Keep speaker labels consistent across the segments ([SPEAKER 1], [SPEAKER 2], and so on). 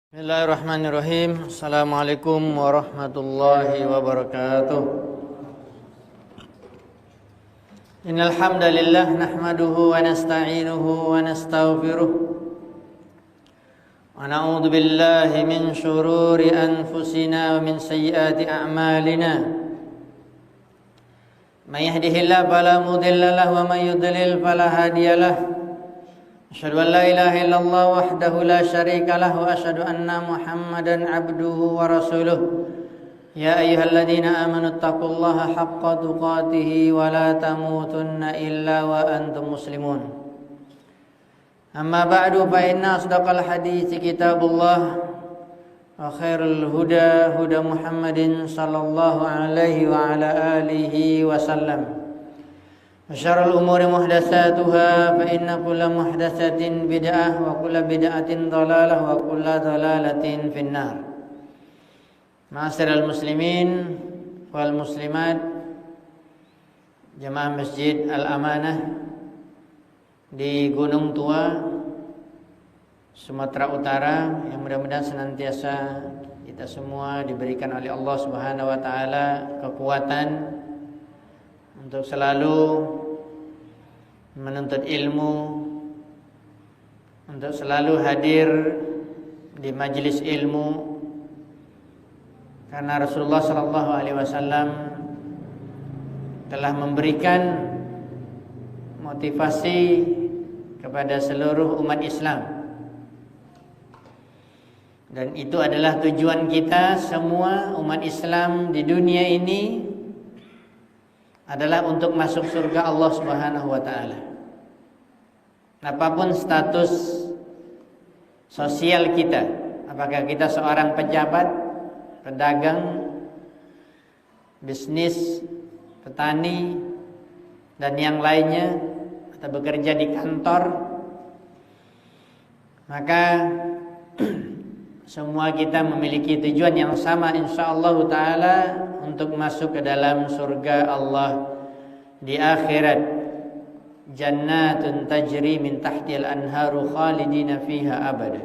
[SPEAKER 1] Bismillahirrahmanirrahim. Assalamualaikum warahmatullahi wabarakatuh. Innal hamdalillah nahmaduhu wa nasta'inuhu wa nastaghfiruh. Wa na'udzu billahi min shururi anfusina wa min sayyiati a'malina. May yahdihillahu fala mudilla lahu wa may yudlil fala hadiyalah. Asyhadu an la ilaha illallah wahdahu la syarika lahu wa asyhadu anna Muhammadan abduhu wa rasuluh. Ya ayyuhalladzina amanu taqullaha haqqa tuqatih wa la tamutunna illa wa antum muslimun. Amma ba'du fa inna asdaqal hadithi kitabullah wa khairul huda huda Muhammadin sallallahu alaihi wa ala alihi wa sallam. Syarrul umuri muhdatsatuha fa inna kulla muhdatsatin bid'ah wa kulla bid'atin dhalalah wa kulla dhalalatin finnar. Ma'asyiral muslimin wal muslimat, jemaah Masjid Al-Amanah di Gunung Tua, Sumatera Utara, yang mudah-mudahan senantiasa kita semua diberikan oleh Allah Subhanahu wa taala kekuatan untuk selalu menuntut ilmu, untuk selalu hadir di majelis ilmu, karena Rasulullah sallallahu alaihi wasallam telah memberikan motivasi kepada seluruh umat Islam, dan itu adalah tujuan kita semua umat Islam di dunia ini adalah untuk masuk surga Allah Subhanahu wa taala. Apapun status sosial kita, apakah kita seorang pejabat, pedagang, bisnis, petani, dan yang lainnya, atau bekerja di kantor, maka semua kita memiliki tujuan yang sama insyaallah taala untuk masuk ke dalam surga Allah di akhirat. Jannatun tajri min tahtil anharu khalidina fiha abada.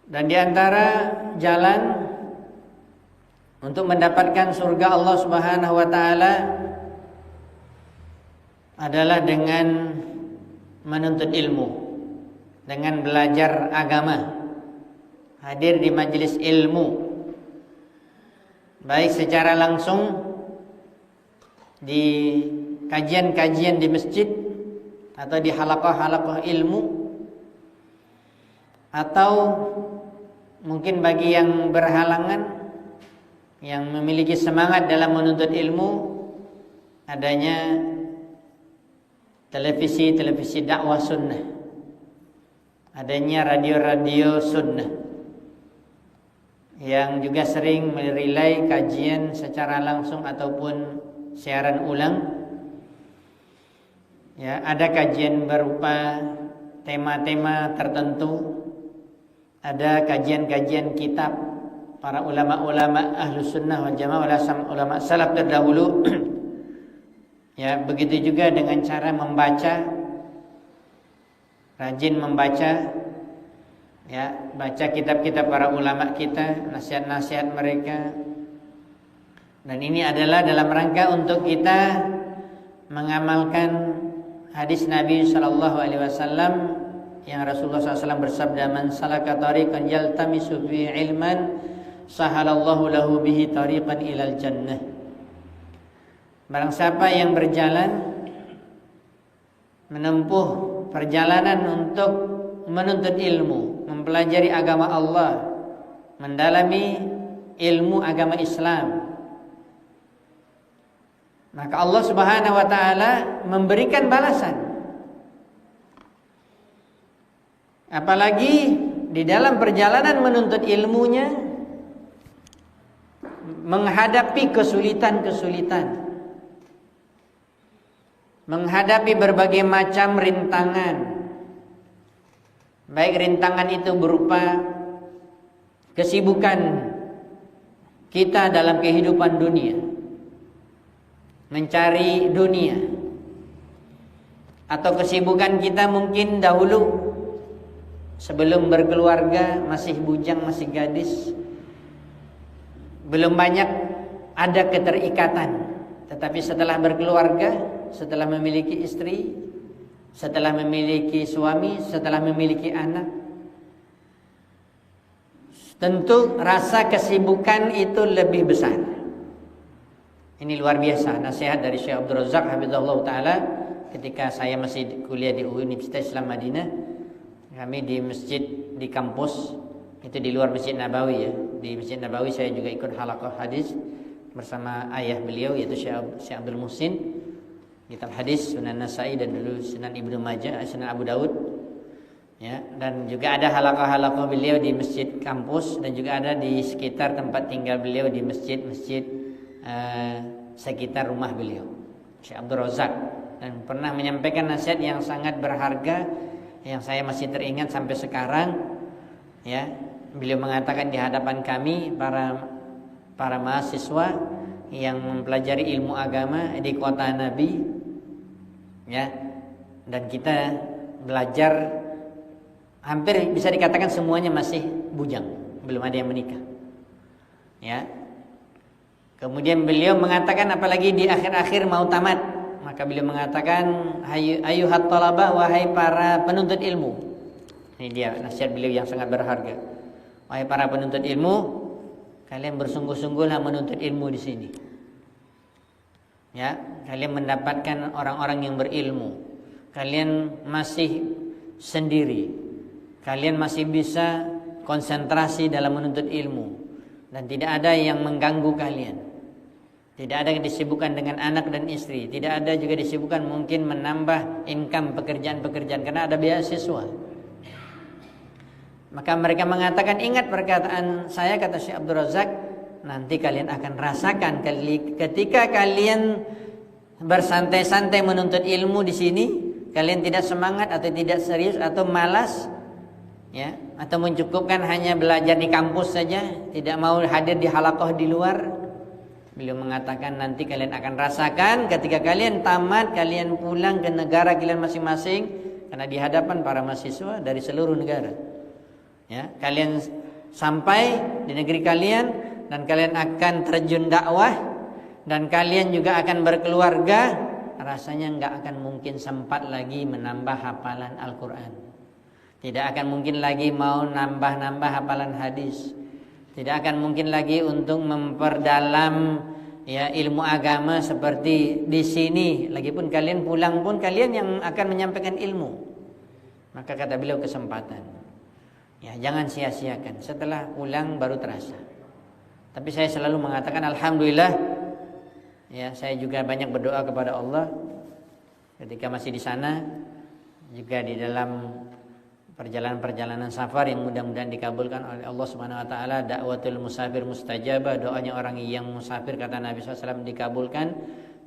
[SPEAKER 1] Dan di antara jalan untuk mendapatkan surga Allah Subhanahu wa taala adalah dengan menuntut ilmu, dengan belajar agama, hadir di majelis ilmu, baik secara langsung di kajian-kajian di masjid atau di halaqah-halaqah ilmu, atau mungkin bagi yang berhalangan, yang memiliki semangat dalam menuntut ilmu, adanya televisi dakwah sunnah, adanya radio-radio sunnah yang juga sering merelay kajian secara langsung ataupun siaran ulang. Ya, ada kajian berupa tema-tema tertentu, ada kajian-kajian kitab para ulama-ulama ahlus sunnah wal jamaah, ulama salaf terdahulu. Ya, begitu juga dengan cara membaca, rajin membaca, ya, baca kitab-kitab para ulama kita, nasihat-nasihat mereka. Dan ini adalah dalam rangka untuk kita mengamalkan hadis Nabi sallallahu alaihi wasallam yang Rasulullah SAW bersabda, "Man salaka tariqan yaltamisu fi ilman, sahalallahu lahu bihi tariqan ilal jannah." Barang siapa yang berjalan menempuh perjalanan untuk menuntut ilmu, mempelajari agama Allah, mendalami ilmu agama Islam, maka Allah Subhanahu wa taala memberikan balasan. Apalagi di dalam perjalanan menuntut ilmunya menghadapi kesulitan-kesulitan, menghadapi berbagai macam rintangan, baik rintangan itu berupa kesibukan kita dalam kehidupan dunia, mencari dunia, atau kesibukan kita mungkin dahulu sebelum berkeluarga masih bujang, masih gadis, belum banyak ada keterikatan. Tetapi setelah berkeluarga, setelah memiliki istri, setelah memiliki suami, setelah memiliki anak, tentu rasa kesibukan itu lebih besar. Ini luar biasa nasihat dari Syekh Abdul Razak hafizahullah taala ketika saya masih kuliah di Universitas Islam Madinah. Kami di masjid di kampus itu di luar Masjid Nabawi ya. Di Masjid Nabawi saya juga ikut halaqah hadis bersama ayah beliau yaitu Syekh Abdul Muhsin, kitab hadis Sunan Nasai dan dulu Sunan Ibnu Majah, Sunan Abu Daud. Ya, dan juga ada halaqah-halaqah beliau di masjid kampus dan juga ada di sekitar tempat tinggal beliau di masjid-masjid sekitar rumah beliau, Syekh Abdul Razak, dan pernah menyampaikan nasihat yang sangat berharga yang saya masih teringat sampai sekarang. Ya, beliau mengatakan di hadapan kami para mahasiswa yang mempelajari ilmu agama di kota Nabi, ya, dan kita belajar hampir bisa dikatakan semuanya masih bujang, belum ada yang menikah. Ya. Kemudian beliau mengatakan apalagi di akhir-akhir mau tamat, maka beliau mengatakan ayuhat talabah, wahai para penuntut ilmu. Ini dia nasihat beliau yang sangat berharga. Wahai para penuntut ilmu, kalian bersungguh-sungguhlah menuntut ilmu di sini. Ya, kalian mendapatkan orang-orang yang berilmu. Kalian masih sendiri. Kalian masih bisa konsentrasi dalam menuntut ilmu dan tidak ada yang mengganggu kalian. Tidak ada yang disibukkan dengan anak dan istri. Tidak ada juga disibukkan mungkin menambah income pekerjaan-pekerjaan karena ada beasiswa. Maka mereka mengatakan, ingat perkataan saya, kata Syekh Abdul Razak, nanti kalian akan rasakan ketika kalian bersantai-santai menuntut ilmu di sini, kalian tidak semangat atau tidak serius atau malas, ya, atau mencukupkan hanya belajar di kampus saja, tidak mau hadir di halaqah di luar. Beliau mengatakan nanti kalian akan rasakan ketika kalian tamat, kalian pulang ke negara kalian masing-masing, karena di hadapan para mahasiswa dari seluruh negara. Ya, kalian sampai di negeri kalian dan kalian akan terjun dakwah dan kalian juga akan berkeluarga, rasanya nggak akan mungkin sempat lagi menambah hafalan Al-Quran. Tidak akan mungkin lagi mau nambah-nambah hafalan hadis. Tidak akan mungkin lagi untuk memperdalam ya ilmu agama seperti di sini. Lagipun kalian pulang pun kalian yang akan menyampaikan ilmu. Maka kata beliau kesempatan. Ya, jangan sia-siakan. Setelah pulang baru terasa. Tapi saya selalu mengatakan alhamdulillah. Ya, saya juga banyak berdoa kepada Allah ketika masih di sana, juga di dalam perjalanan-perjalanan safar yang mudah-mudahan dikabulkan oleh Allah Subhanahu wa taala. Da'watul musafir mustajabah, doanya orang yang musafir kata Nabi SAW dikabulkan.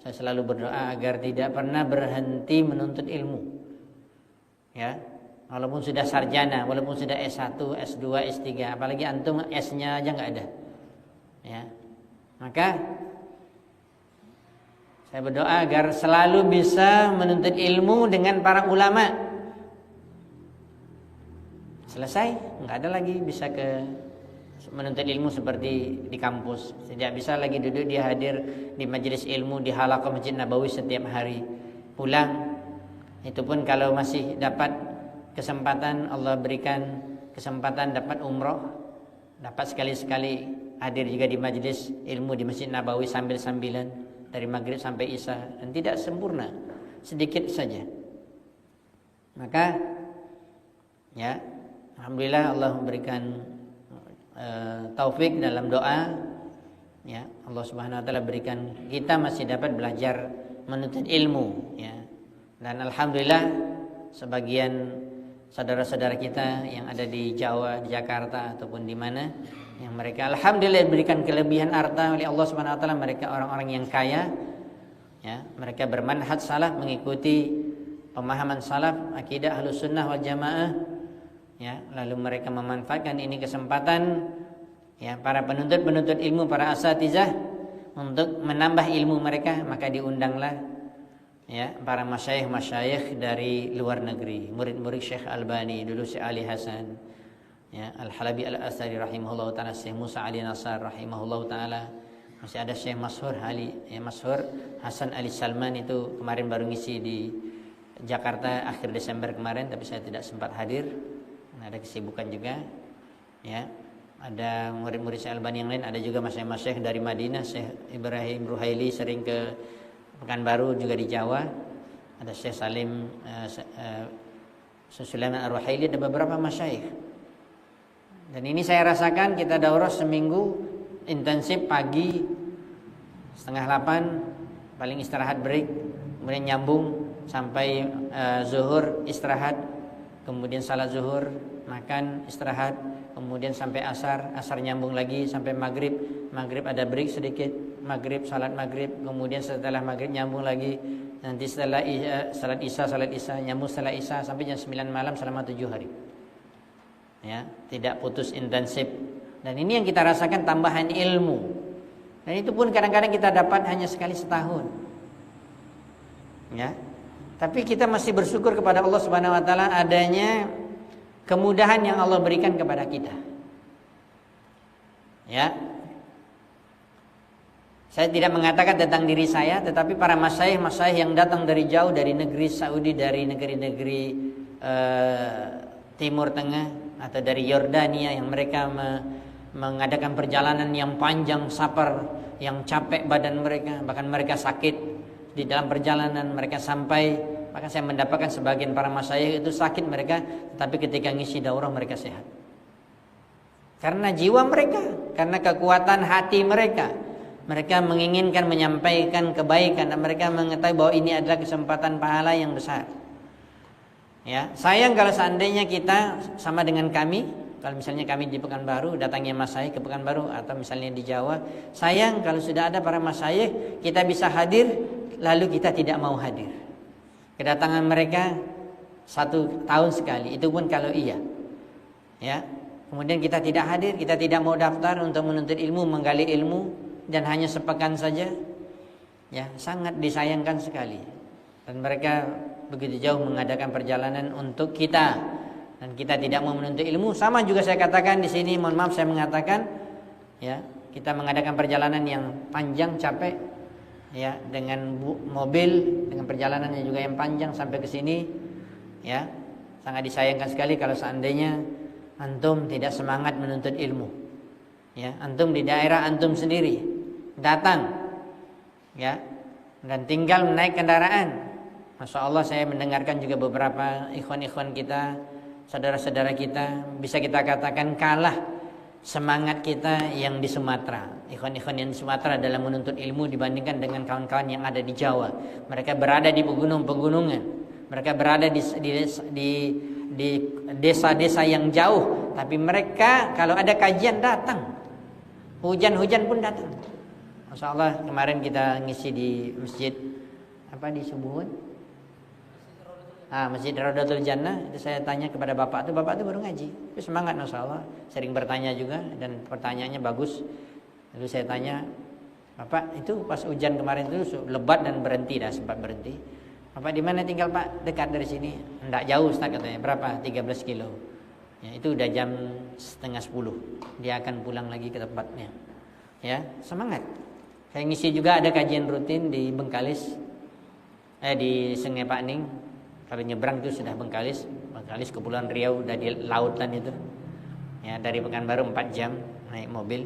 [SPEAKER 1] Saya selalu berdoa agar tidak pernah berhenti menuntut ilmu. Ya, walaupun sudah sarjana, walaupun sudah S1, S2, S3, apalagi antum S-nya aja enggak ada. Ya. Maka saya berdoa agar selalu bisa menuntut ilmu dengan para ulama. Selesai, nggak ada lagi bisa ke menuntut ilmu seperti di kampus. Tidak bisa lagi duduk dia hadir di majelis ilmu di halaqah Masjid Nabawi setiap hari. Pulang, itu pun kalau masih dapat kesempatan, Allah berikan kesempatan dapat umroh, dapat sekali-sekali hadir juga di majelis ilmu di Masjid Nabawi sambil-sambilan dari maghrib sampai isya, dan tidak sempurna, sedikit saja. Maka ya, alhamdulillah Allah memberikan taufik dalam doa. Ya, Allah Subhanahu wa taala berikan kita masih dapat belajar menuntut ilmu, ya. Dan alhamdulillah sebagian saudara-saudara kita yang ada di Jawa, di Jakarta ataupun di mana, yang mereka alhamdulillah diberikan kelebihan harta oleh Allah Subhanahu wa taala, mereka orang-orang yang kaya, ya. Mereka bermanhaj salaf, mengikuti pemahaman salaf, akidah Ahlus Sunnah wal Jamaah. Ya, lalu mereka memanfaatkan ini kesempatan, ya, para penuntut ilmu, para asatizah untuk menambah ilmu mereka, maka diundanglah ya, para masyayikh dari luar negeri, murid-murid Syekh Albani, dulu Syekh Ali Hasan, ya, Al-Halabi Al-Asari rahimahullah taala, Syekh Musa Ali Nasar rahimahullah taala, masih ada Syekh Mashhur Hasan Ali Salman, itu kemarin baru ngisi di Jakarta akhir Desember kemarin, tapi saya tidak sempat hadir, ada kesibukan juga, ya. Ada murid-murid Syekh Albani yang lain, ada juga masyayikh dari Madinah, Syekh Ibrahim Ruhaili sering ke Pekanbaru juga di Jawa, ada Syekh Salim Sulaiman Ar-Ruhaili, ada beberapa masyayikh. Dan ini saya rasakan, kita daurah seminggu intensif, pagi 7:30 paling istirahat break, kemudian nyambung sampai zuhur istirahat, kemudian salat zuhur, makan istirahat, kemudian sampai asar nyambung lagi sampai maghrib ada break sedikit, maghrib salat maghrib, kemudian setelah maghrib nyambung lagi, nanti setelah salat isya nyambung setelah isya sampai jam 9 malam selama 7 hari, ya, tidak putus, intensif. Dan ini yang kita rasakan, tambahan ilmu, dan itu pun kadang-kadang kita dapat hanya sekali setahun, ya. Tapi kita masih bersyukur kepada Allah Subhanahu wa taala adanya kemudahan yang Allah berikan kepada kita. Ya. Saya tidak mengatakan tentang diri saya, tetapi para masyayikh yang datang dari jauh, dari negeri Saudi, dari negeri-negeri Timur Tengah, atau dari Yordania, yang mereka mengadakan perjalanan yang panjang, safar yang capek badan mereka, bahkan mereka sakit di dalam perjalanan mereka sampai, bahkan saya mendapatkan sebagian para masyayikh itu sakit mereka, tapi ketika ngisi daurah mereka sehat. Karena jiwa mereka, karena kekuatan hati mereka, mereka menginginkan menyampaikan kebaikan, dan mereka mengetahui bahwa ini adalah kesempatan pahala yang besar. Ya, sayang kalau seandainya kita sama dengan kami, kalau misalnya kami di Pekanbaru, datangnya masyayikh ke Pekanbaru, atau misalnya di Jawa, sayang kalau sudah ada para masyayikh kita bisa hadir, lalu kita tidak mau hadir. Kedatangan mereka 1 tahun sekali, itu pun kalau iya, ya. Kemudian kita tidak hadir, kita tidak mau daftar untuk menuntut ilmu, menggali ilmu, dan hanya sepekan saja, ya, sangat disayangkan sekali. Dan mereka begitu jauh mengadakan perjalanan untuk kita, dan kita tidak mau menuntut ilmu. Sama juga saya katakan di sini, mohon maaf saya mengatakan, ya, kita mengadakan perjalanan yang panjang, capek, ya, dengan mobil, dengan perjalanannya juga yang panjang sampai ke sini, ya, sangat disayangkan sekali kalau seandainya antum tidak semangat menuntut ilmu, ya, antum di daerah antum sendiri datang, ya, dan tinggal menaik kendaraan. Masya Allah, saya mendengarkan juga beberapa ikhwan-ikhwan kita, saudara-saudara kita, bisa kita katakan kalah semangat kita yang di Sumatera. Ikhwan-ikhwan yang di Sumatera dalam menuntut ilmu dibandingkan dengan kawan-kawan yang ada di Jawa. Mereka berada di pegunungan, mereka berada di desa-desa yang jauh, tapi mereka kalau ada kajian datang, hujan-hujan pun datang. Masya Allah, kemarin kita ngisi di masjid apa di Subuhun, Masjid Raudatul Jannah. Itu saya tanya kepada bapak itu baru ngaji, itu semangat, Masya Allah, sering bertanya juga, dan pertanyaannya bagus. Lalu saya tanya, Bapak, itu pas hujan kemarin itu lebat dan berhenti, dah sempat berhenti. Bapak di mana tinggal Pak? Dekat dari sini. Enggak jauh Ustaz katanya. Berapa? 13 kilo. Ya, itu udah jam 9:30. Dia akan pulang lagi ke tempatnya. Ya, semangat. Saya ngisi juga ada kajian rutin di Bengkalis, di Sungai Pakning. Kalau nyebrang itu sudah Bengkalis Kepulauan Riau, udah di lautan itu. Ya, dari Pekanbaru 4 jam naik mobil.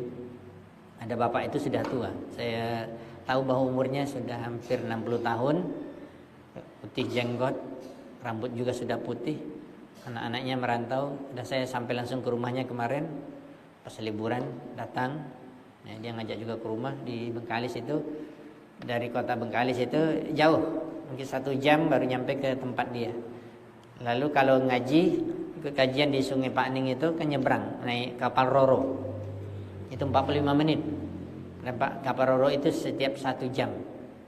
[SPEAKER 1] Ada bapak itu sudah tua. Saya tahu bahwa umurnya sudah hampir 60 tahun. Putih jenggot, rambut juga sudah putih. Anak-anaknya merantau. Dan saya sampai langsung ke rumahnya kemarin pas liburan datang. Ya, dia ngajak juga ke rumah di Bengkalis itu. Dari kota Bengkalis itu jauh, mungkin 1 jam baru nyampe ke tempat dia. Lalu kalau ngaji, ikut kajian di Sungai Pakning itu kan nyebrang, naik kapal Roro. Itu 45 menit. Kapal Roro itu setiap 1 jam.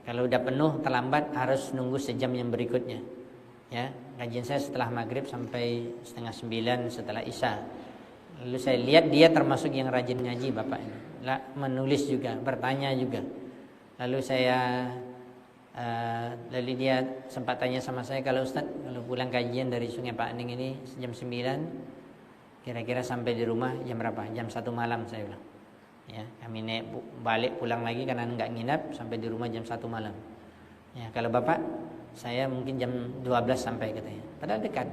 [SPEAKER 1] Kalau udah penuh terlambat harus nunggu sejam yang berikutnya. Ya, kajian saya setelah maghrib sampai 8:30 setelah isya. Lalu saya lihat dia termasuk yang rajin ngaji bapak ini. Menulis juga, bertanya juga. Lalu saya Lalu dia sempat tanya sama saya, kalau Ustaz, kalau pulang kajian dari Sungai Pak Aning ini jam 9, kira-kira sampai di rumah jam berapa? Jam 1 malam, saya bilang. Ya, kami balik pulang lagi karena enggak nginap, sampai di rumah jam 1 malam. Ya, kalau Bapak, saya mungkin jam 12 sampai katanya. Padahal dekat.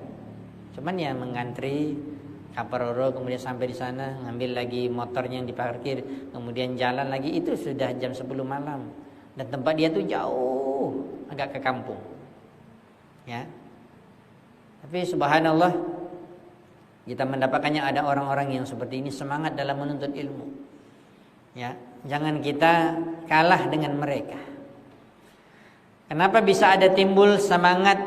[SPEAKER 1] Cuman ya mengantri Kaparoro, kemudian sampai di sana ngambil lagi motornya yang diparkir, kemudian jalan lagi, itu sudah jam 10 malam. Dan tempat dia tuh jauh, agak ke kampung. Ya. Tapi subhanallah, kita mendapatkannya ada orang-orang yang seperti ini, semangat dalam menuntut ilmu. Ya, jangan kita kalah dengan mereka. Kenapa bisa ada timbul semangat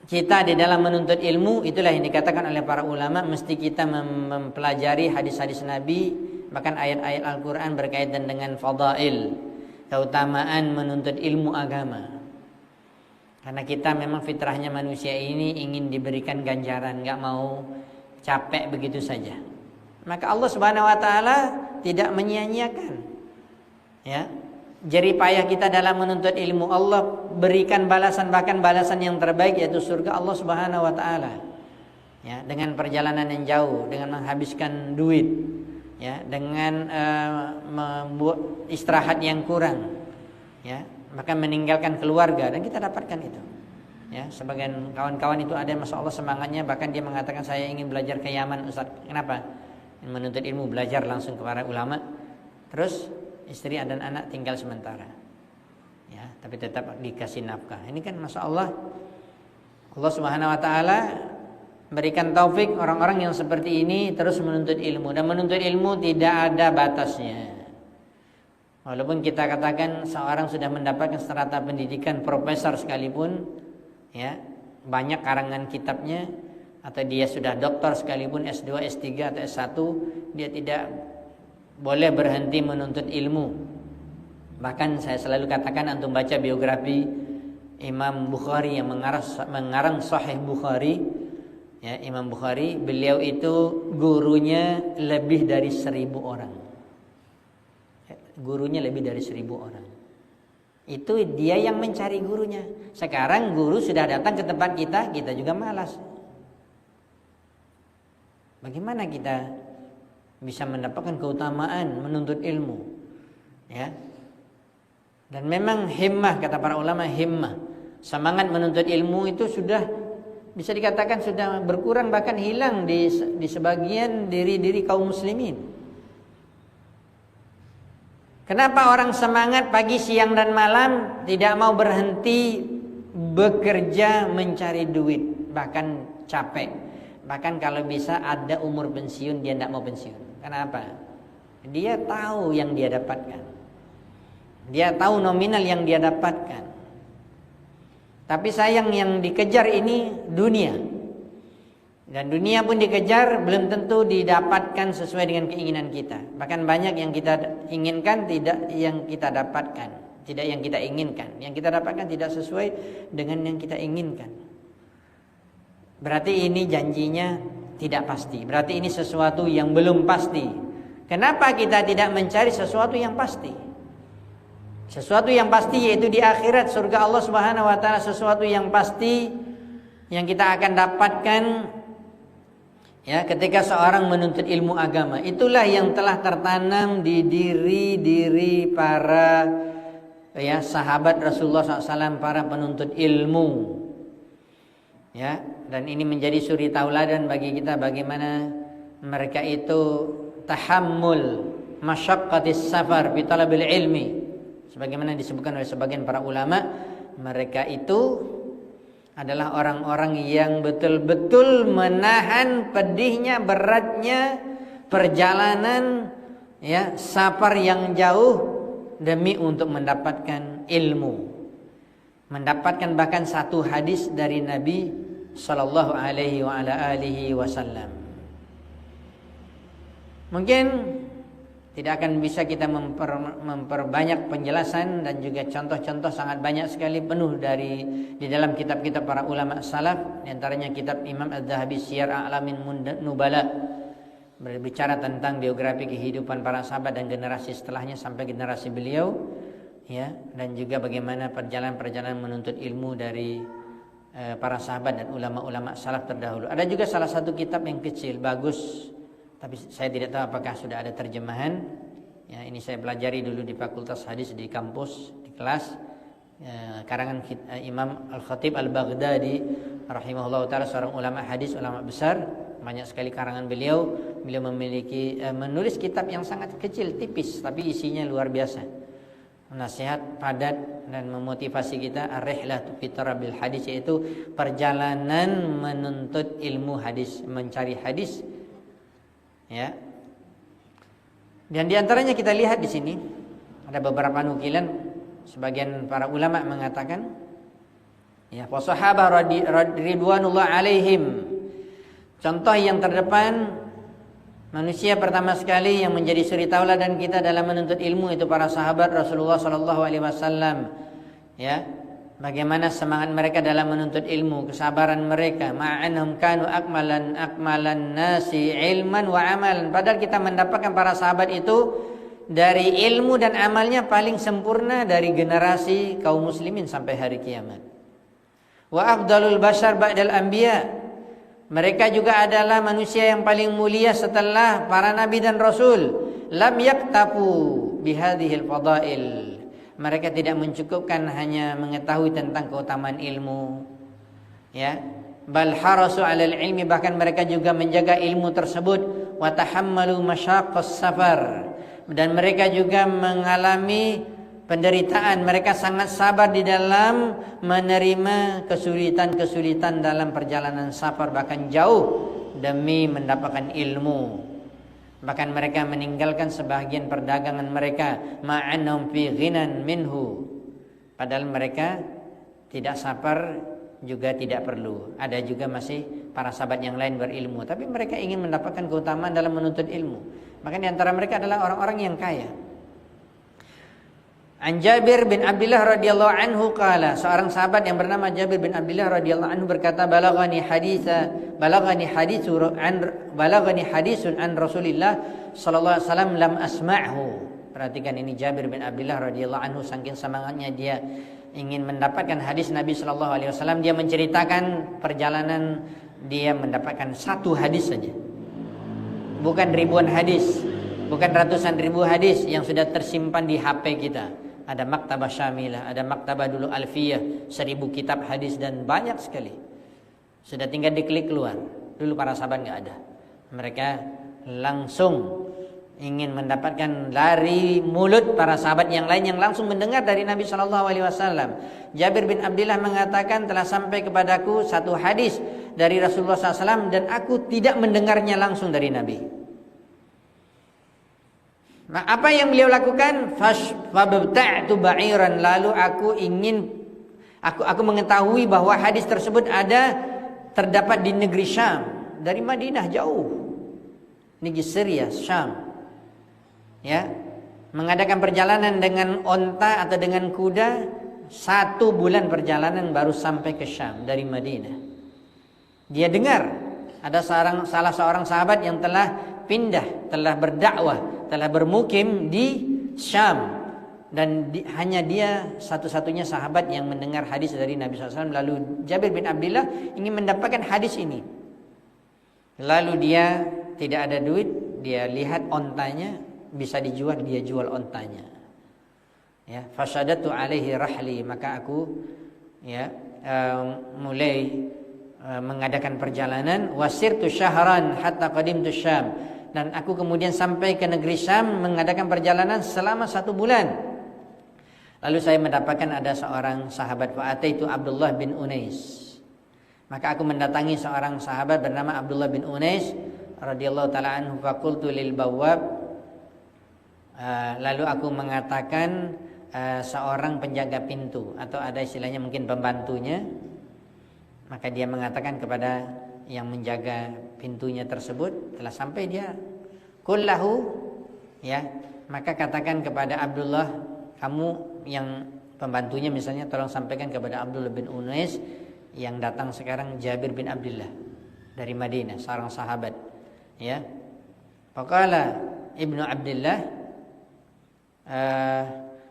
[SPEAKER 1] kita di dalam menuntut ilmu? Itulah yang dikatakan oleh para ulama, mesti kita mempelajari hadis-hadis Nabi, bahkan ayat-ayat Al-Quran berkaitan dengan fadail, keutamaan menuntut ilmu agama. Karena kita memang fitrahnya manusia ini ingin diberikan ganjaran, gak mau capek begitu saja. Maka Allah Subhanahu wa taala tidak menyia-nyiakan, ya, jerih payah kita dalam menuntut ilmu. Allah berikan balasan, bahkan balasan yang terbaik, yaitu surga Allah Subhanahu wa taala. Ya, dengan perjalanan yang jauh, dengan menghabiskan duit, ya, dengan membuat istirahat yang kurang, ya, bahkan meninggalkan keluarga, dan kita dapatkan itu. Ya, sebagian kawan-kawan itu ada yang masya Allah semangatnya, bahkan dia mengatakan, saya ingin belajar ke Yaman, Ustaz. Kenapa? Menuntut ilmu, belajar langsung kepada ulama. Terus istri dan anak tinggal sementara, ya, tapi tetap dikasih nafkah. Ini kan masya Allah, Allah Subhanahu wa taala berikan taufik orang-orang yang seperti ini terus menuntut ilmu. Dan menuntut ilmu tidak ada batasnya. Walaupun kita katakan seorang sudah mendapatkan strata pendidikan profesor sekalipun, ya, banyak karangan kitabnya, atau dia sudah doktor sekalipun, S2, S3 atau S1, dia tidak boleh berhenti menuntut ilmu. Bahkan saya selalu katakan, antum baca biografi Imam Bukhari yang mengarang Sahih Bukhari, ya, Imam Bukhari, beliau itu gurunya lebih dari 1000 orang. Gurunya lebih dari 1000 orang. Itu dia yang mencari gurunya. Sekarang guru sudah datang ke tempat kita, kita juga malas. Bagaimana kita bisa mendapatkan keutamaan menuntut ilmu, ya? Dan memang himmah, kata para ulama, himmah, semangat menuntut ilmu itu sudah bisa dikatakan sudah berkurang, bahkan hilang di sebagian diri kaum muslimin. Kenapa orang semangat pagi, siang dan malam, tidak mau berhenti bekerja mencari duit, bahkan capek. Bahkan kalau bisa ada umur pensiun, dia tidak mau pensiun. Kenapa? Dia tahu yang dia dapatkan. Dia tahu nominal yang dia dapatkan. Tapi sayang, yang dikejar ini dunia. Dan dunia pun dikejar, belum tentu didapatkan sesuai dengan keinginan kita. Bahkan banyak yang kita inginkan tidak yang kita dapatkan, tidak yang kita inginkan. Yang kita dapatkan tidak sesuai dengan yang kita inginkan. Berarti ini janjinya tidak pasti. Berarti ini sesuatu yang belum pasti. Kenapa kita tidak mencari sesuatu yang pasti? Sesuatu yang pasti yaitu di akhirat, surga Allah Subhanahu wa taala, sesuatu yang pasti yang kita akan dapatkan, ya, ketika seorang menuntut ilmu agama. Itulah yang telah tertanam di diri para, ya, sahabat Rasulullah SAW, para penuntut ilmu. Ya, dan ini menjadi suri tauladan bagi kita, bagaimana mereka itu tahammul masyaqqatis safar fi talabil ilmi. Sebagaimana disebutkan oleh sebagian para ulama, mereka itu adalah orang-orang yang betul-betul menahan pedihnya, beratnya perjalanan, ya, safar yang jauh demi untuk mendapatkan ilmu. Mendapatkan bahkan satu hadis dari Nabi sallallahu alaihi wa ala alihi wasallam. Mungkin tidak akan bisa kita memperbanyak penjelasan, dan juga contoh-contoh sangat banyak sekali, penuh di dalam kitab-kitab para ulama salaf. Di antaranya kitab Imam Az-Zahabi Syiar A'lamin Nubala, berbicara tentang biografi kehidupan para sahabat dan generasi setelahnya sampai generasi beliau. ya, dan juga bagaimana perjalanan-perjalanan menuntut ilmu dari para sahabat dan ulama-ulama salaf terdahulu. Ada juga salah satu kitab yang kecil, bagus, tapi saya tidak tahu apakah sudah ada terjemahan. Ya, ini saya pelajari dulu di Fakultas Hadis di kampus, di kelas. Karangan Imam Al-Khatib Al-Baghdadi rahimahullah ta'ala, seorang ulama hadis, ulama besar. Banyak sekali karangan beliau. Beliau memiliki menulis kitab yang sangat kecil, tipis, tapi isinya luar biasa. Nasihat padat dan memotivasi kita, ar-rihlatu fi tarabil hadis, yaitu perjalanan menuntut ilmu hadis, mencari hadis. Ya. Dan di antaranya kita lihat di sini ada beberapa nukilan. Sebagian para ulama mengatakan, ya, sahabat ridwanullah alaihim, contoh yang terdepan, manusia pertama sekali yang menjadi suri tauladan kita dalam menuntut ilmu itu para sahabat Rasulullah sallallahu alaihi wasallam. Ya, bagaimana semangat mereka dalam menuntut ilmu, kesabaran mereka, ma'annahum kanu akmalan nasi ilman wa amalan. Padahal kita mendapatkan para sahabat itu dari ilmu dan amalnya paling sempurna dari generasi kaum muslimin sampai hari kiamat. Wa afdalul bashar ba'dal anbiya. Mereka juga adalah manusia yang paling mulia setelah para nabi dan rasul. Lam yaktafu bihadhil fadail. Mereka tidak mencukupkan hanya mengetahui tentang keutamaan ilmu. Ya, bal harasu 'alal ilmi, bahkan mereka juga menjaga ilmu tersebut. Wa tahammalu masyaqqas safar. Dan mereka juga mengalami penderitaan. Mereka sangat sabar di dalam menerima kesulitan-kesulitan dalam perjalanan safar, bahkan jauh, demi mendapatkan ilmu. Bahkan mereka meninggalkan sebahagian perdagangan mereka, ma'annahum fi ghinan minhu. Padahal mereka tidak sabar, juga tidak perlu. Ada juga masih para sahabat yang lain berilmu, tapi mereka ingin mendapatkan keutamaan dalam menuntut ilmu. Maka di antara mereka adalah orang-orang yang kaya. An Jabir bin Abdullah radhiyallahu anhu qala, seorang sahabat yang bernama Jabir bin Abdullah radhiyallahu anhu berkata, balagani hadisun an Rasulillah sallallahu alaihi wasallam lam asma'hu. Perhatikan ini, Jabir bin Abdullah radhiyallahu anhu, saking semangatnya dia ingin mendapatkan hadis Nabi sallallahu alaihi wasallam, dia menceritakan perjalanan dia mendapatkan satu hadis saja. Bukan ribuan hadis, bukan ratusan ribu hadis yang sudah tersimpan di HP kita. Ada maktabah syamilah, ada maktabah dulu alfiyah, 1000 kitab hadis dan banyak sekali. Sudah tinggal diklik keluar. Dulu para sahabat enggak ada. Mereka langsung ingin mendapatkan dari mulut para sahabat yang lain yang langsung mendengar dari Nabi sallallahu alaihi wasallam. Jabir bin Abdullah mengatakan, telah sampai kepadaku satu hadis dari Rasulullah SAW dan aku tidak mendengarnya langsung dari Nabi. Nah, apa yang beliau lakukan? Fabta'tu ba'iran, lalu aku mengetahui bahwa hadis tersebut terdapat di negeri Syam, dari Madinah jauh, negeri Syria, Syam. Ya, mengadakan perjalanan dengan onta atau dengan kuda, 1 bulan perjalanan baru sampai ke Syam dari Madinah. Dia dengar ada salah seorang sahabat yang telah pindah, telah berdakwah, telah bermukim di Syam, dan hanya dia satu-satunya sahabat yang mendengar hadis dari Nabi SAW. Lalu Jabir bin Abdullah ingin mendapatkan hadis ini. Lalu dia tidak ada duit, dia lihat ontanya bisa dijual, dia jual ontanya. Ya, fasyadatu alaihi rahli, maka aku mulai mengadakan perjalanan, wasirtu syahran hatta qadimtu Syam, dan aku kemudian sampai ke negeri Syam mengadakan perjalanan selama 1 bulan. Lalu saya mendapatkan ada seorang sahabat, fa'ataitu Abdullah bin Unais, maka aku mendatangi seorang sahabat bernama Abdullah bin Unais radhiyallahu taala anhu, faqultu lil bawwab, lalu aku mengatakan seorang penjaga pintu, atau ada istilahnya mungkin pembantunya. Maka dia mengatakan kepada yang menjaga pintunya tersebut, telah sampai dia, kullahu, ya, maka katakan kepada Abdullah, kamu yang pembantunya misalnya, tolong sampaikan kepada Abdullah bin Unais yang datang sekarang Jabir bin Abdullah dari Madinah, seorang sahabat. Ya, faqala Ibnu Abdullah,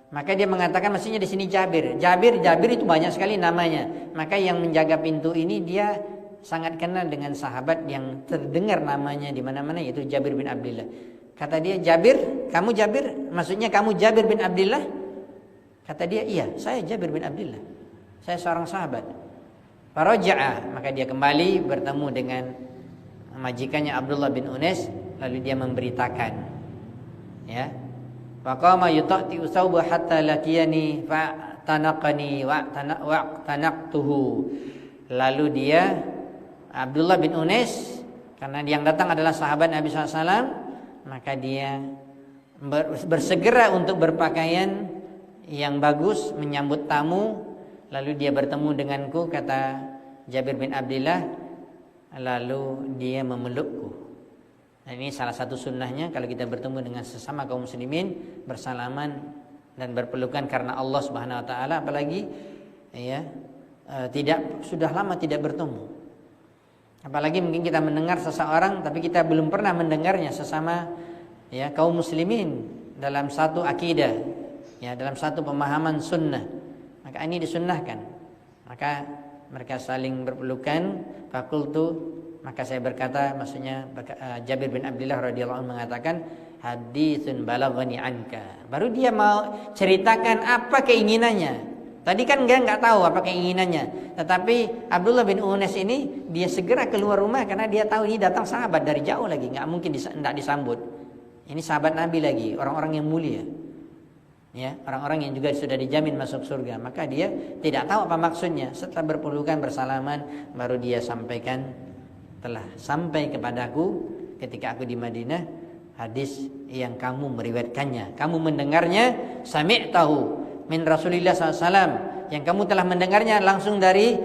[SPEAKER 1] Maka dia mengatakan maksudnya di sini Jabir. Jabir itu banyak sekali namanya. Maka yang menjaga pintu ini dia sangat kenal dengan sahabat yang terdengar namanya di mana-mana, yaitu Jabir bin Abdullah. Kata dia, "Jabir, kamu Jabir? Maksudnya kamu Jabir bin Abdullah?" Kata dia, "Iya, saya Jabir bin Abdullah. Saya seorang sahabat." Faraja'a, maka dia kembali bertemu dengan majikannya Abdullah bin Unais, lalu dia memberitakan, ya. Faqama yutati usawba hatta laqiyani fa tanaqani wa tanaqtuhu. Lalu dia Abdullah bin Unais, karena yang datang adalah sahabat Nabi SAW, maka dia bersegera untuk berpakaian yang bagus menyambut tamu. Lalu dia bertemu denganku, kata Jabir bin Abdullah, lalu dia memelukku. Nah, ini salah satu sunnahnya kalau kita bertemu dengan sesama kaum muslimin, bersalaman dan berpelukan karena Allah Subhanahu wa taala, apalagi ya sudah lama tidak bertemu. Apalagi mungkin kita mendengar seseorang tapi kita belum pernah mendengarnya sesama ya kaum muslimin dalam satu akidah, ya dalam satu pemahaman sunnah. Maka ini disunnahkan. Maka mereka saling berpelukan, fakultu, maka saya berkata, maksudnya Jabir bin Abdullah radhiyallahu anhu mengatakan, haditsun balaghani anka. Baru dia mau ceritakan apa keinginannya. Tadi kan dia nggak tahu apa keinginannya. Tetapi Abdullah bin Unais ini dia segera keluar rumah karena dia tahu ini datang sahabat dari jauh lagi, nggak mungkin tidak disambut. Ini sahabat Nabi lagi, orang-orang yang mulia. Ya, orang-orang yang juga sudah dijamin masuk surga. Maka dia tidak tahu apa maksudnya. Setelah berpelukan bersalaman, baru dia sampaikan, telah sampai kepadaku ketika aku di Madinah hadis yang kamu meriwayatkannya, kamu mendengarnya, sami'tahu min Rasulillah SAW, yang kamu telah mendengarnya langsung dari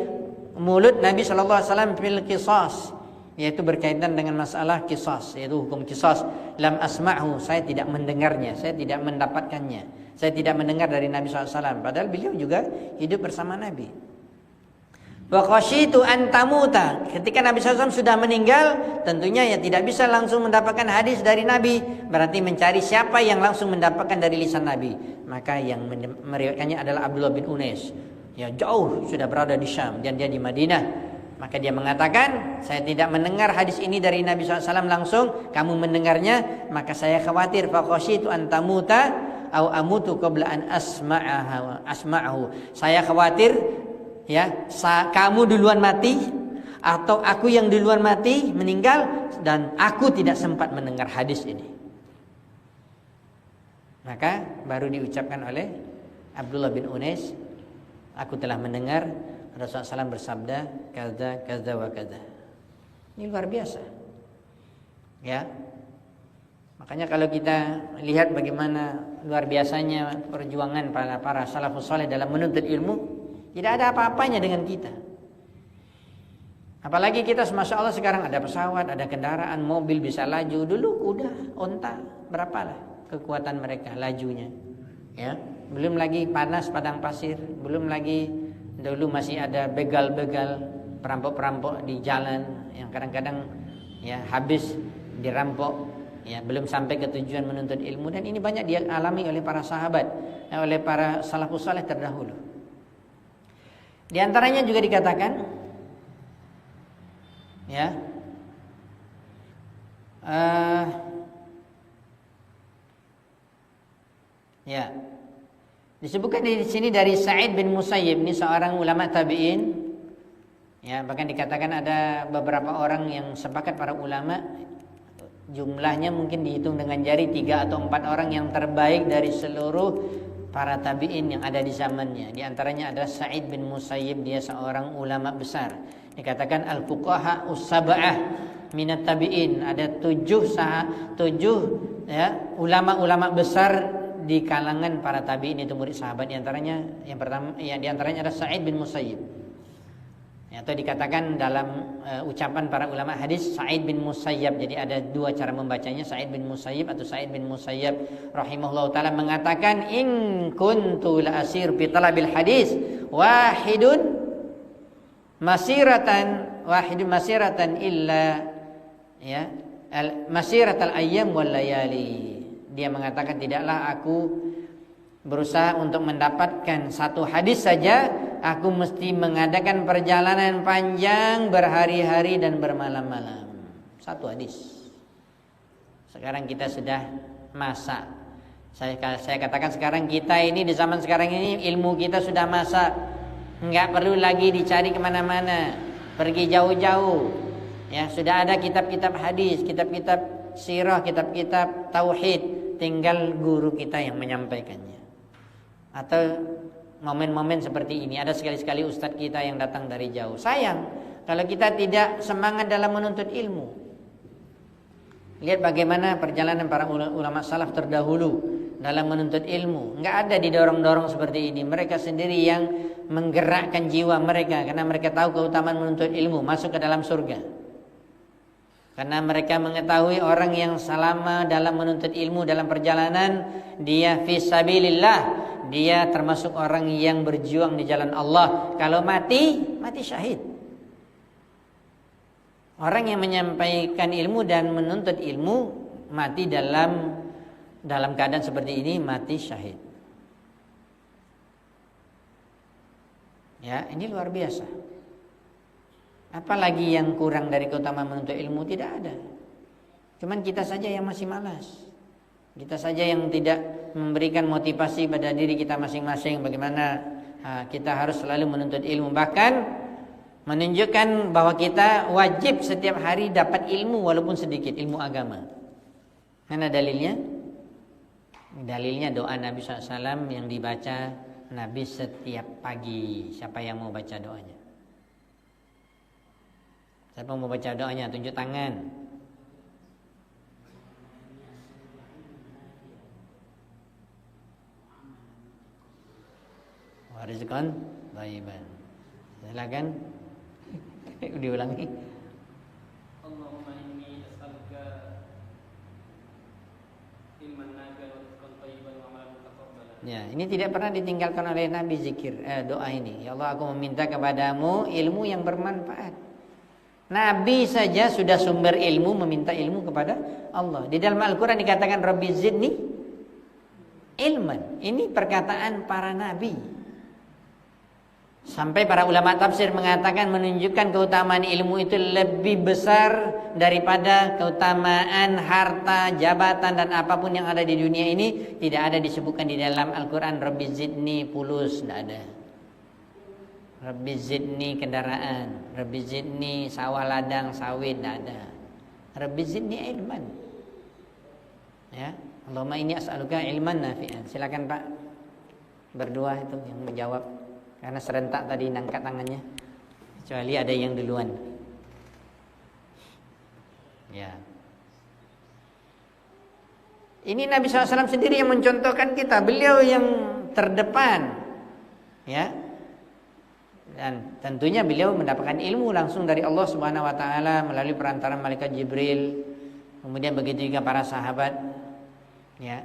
[SPEAKER 1] mulut Nabi SAW fil qisas, yaitu berkaitan dengan masalah qisas, yaitu hukum qisas. Lam asma'hu, saya tidak mendengarnya, saya tidak mendapatkannya, saya tidak mendengar dari Nabi SAW, padahal beliau juga hidup bersama Nabi. Wa khasyitu an tamuta, ketika Nabi SAW sudah meninggal, tentunya ya tidak bisa langsung mendapatkan hadis dari Nabi, berarti mencari siapa yang langsung mendapatkan dari lisan Nabi. Maka yang meriwayatkannya adalah Abdullah bin Unais, ya jauh sudah berada di Syam dan dia di Madinah. Maka dia mengatakan, saya tidak mendengar hadis ini dari Nabi SAW langsung, kamu mendengarnya, maka saya khawatir, fa khasyitu an tamuta au amutu qabla an asma'ahu. Saya khawatir ya, kamu duluan mati atau aku yang duluan mati meninggal dan aku tidak sempat mendengar hadis ini. Maka baru diucapkan oleh Abdullah bin Unais, aku telah mendengar Rasulullah SAW bersabda kaza kaza wa kaza. Ini luar biasa, ya. Makanya kalau kita lihat bagaimana luar biasanya perjuangan para salafus saleh dalam menuntut ilmu, tidak ada apa-apanya dengan kita. Apalagi kita, masya Allah, sekarang ada pesawat, ada kendaraan, mobil bisa laju. Dulu kuda, onta, berapalah kekuatan mereka lajunya, ya. Belum lagi panas padang pasir, belum lagi dulu masih ada begal-begal, perampok-perampok di jalan yang kadang-kadang ya habis dirampok, ya belum sampai ke tujuan menuntut ilmu. Dan ini banyak dialami oleh para sahabat, oleh para salafus saleh terdahulu. Di antaranya juga dikatakan, ya, ya, disebutkan di sini dari Sa'id bin Musayyib, ini seorang ulama tabi'in, ya, bahkan dikatakan ada beberapa orang yang sepakat para ulama, jumlahnya mungkin dihitung dengan jari 3 atau 4 orang yang terbaik dari seluruh para tabi'in yang ada di zamannya. Di antaranya ada Sa'id bin Musayyib, dia seorang ulama besar. Dikatakan al-fuqaha us-sab'ah minat tabi'in, ada 7 ya, ulama-ulama besar di kalangan para tabi'in, itu murid sahabat. Di antaranya yang pertama, ya, di antaranya ada Sa'id bin Musayyib. Ya, atau dikatakan dalam ucapan para ulama hadis Sa'id bin Musayyab. Jadi ada 2 cara membacanya, Sa'id bin Musayyib atau Sa'id bin Musayyab rahimahullahu taala mengatakan, in kuntu la asir fi talabil hadis wahidun masiratan illa ya masiratal ayyam wal layali. Dia mengatakan, tidaklah aku berusaha untuk mendapatkan satu hadis saja, aku mesti mengadakan perjalanan panjang berhari-hari dan bermalam-malam. Satu hadis. Sekarang kita sudah masak. Saya katakan sekarang kita ini di zaman sekarang ini ilmu kita sudah masak. Enggak perlu lagi dicari kemana-mana, pergi jauh-jauh. Ya, sudah ada kitab-kitab hadis, kitab-kitab sirah, kitab-kitab tauhid. Tinggal guru kita yang menyampaikannya. Atau momen-momen seperti ini, ada sekali-sekali ustadz kita yang datang dari jauh. Sayang kalau kita tidak semangat dalam menuntut ilmu. Lihat bagaimana perjalanan para ulama salaf terdahulu dalam menuntut ilmu. Enggak ada didorong-dorong seperti ini. Mereka sendiri yang menggerakkan jiwa mereka, karena mereka tahu keutamaan menuntut ilmu, masuk ke dalam surga. Karena mereka mengetahui orang yang selama dalam menuntut ilmu dalam perjalanan, dia fisabilillah, dia termasuk orang yang berjuang di jalan Allah. Kalau mati syahid. Orang yang menyampaikan ilmu dan menuntut ilmu mati dalam keadaan seperti ini, mati syahid. Ya, ini luar biasa. Apalagi yang kurang dari keutamaan menuntut ilmu? Tidak ada. Cuman kita saja yang masih malas. Kita saja yang tidak memberikan motivasi pada diri kita masing-masing bagaimana kita harus selalu menuntut ilmu. Bahkan menunjukkan bahwa kita wajib setiap hari dapat ilmu walaupun sedikit, ilmu agama. Mana dalilnya? Dalilnya doa Nabi SAW yang dibaca Nabi setiap pagi. Siapa yang mau baca doanya? Siapa mau baca doanya? Tunjuk tangan. Warizqan thayyiban. Silakan. Diulangi.
[SPEAKER 2] Allahumma inni as'aluka ilman nafi'an wa rizqan thayyiban wa amalan mutaqabbalan.
[SPEAKER 1] Ya, ini tidak pernah ditinggalkan oleh Nabi zikir doa ini. Ya Allah, aku meminta kepadamu ilmu yang bermanfaat. Nabi saja sudah sumber ilmu, meminta ilmu kepada Allah. Di dalam Al-Quran dikatakan Rabbi zidni ilman. Ini perkataan para nabi. Sampai para ulama tafsir mengatakan menunjukkan keutamaan ilmu itu lebih besar daripada keutamaan harta, jabatan dan apapun yang ada di dunia ini. Tidak ada disebutkan di dalam Al-Quran Rabbi zidni fulus, tidak ada. Rabbi zidni kendaraan, Rabbi zidni sawah ladang sawit, tidak ada. Rabbi zidni ilman. Ya, Allahumma inni as'aluka ilman nafi'an. Silakan Pak berdua itu yang menjawab. Karena serentak tadi nangkat tangannya. Kecuali ada yang duluan. Ya. Ini Nabi SAW sendiri yang mencontohkan kita. Beliau yang terdepan. Ya. Dan tentunya beliau mendapatkan ilmu langsung dari Allah Subhanahu wa taala melalui perantaran malaikat Jibril. Kemudian begitu juga para sahabat ya,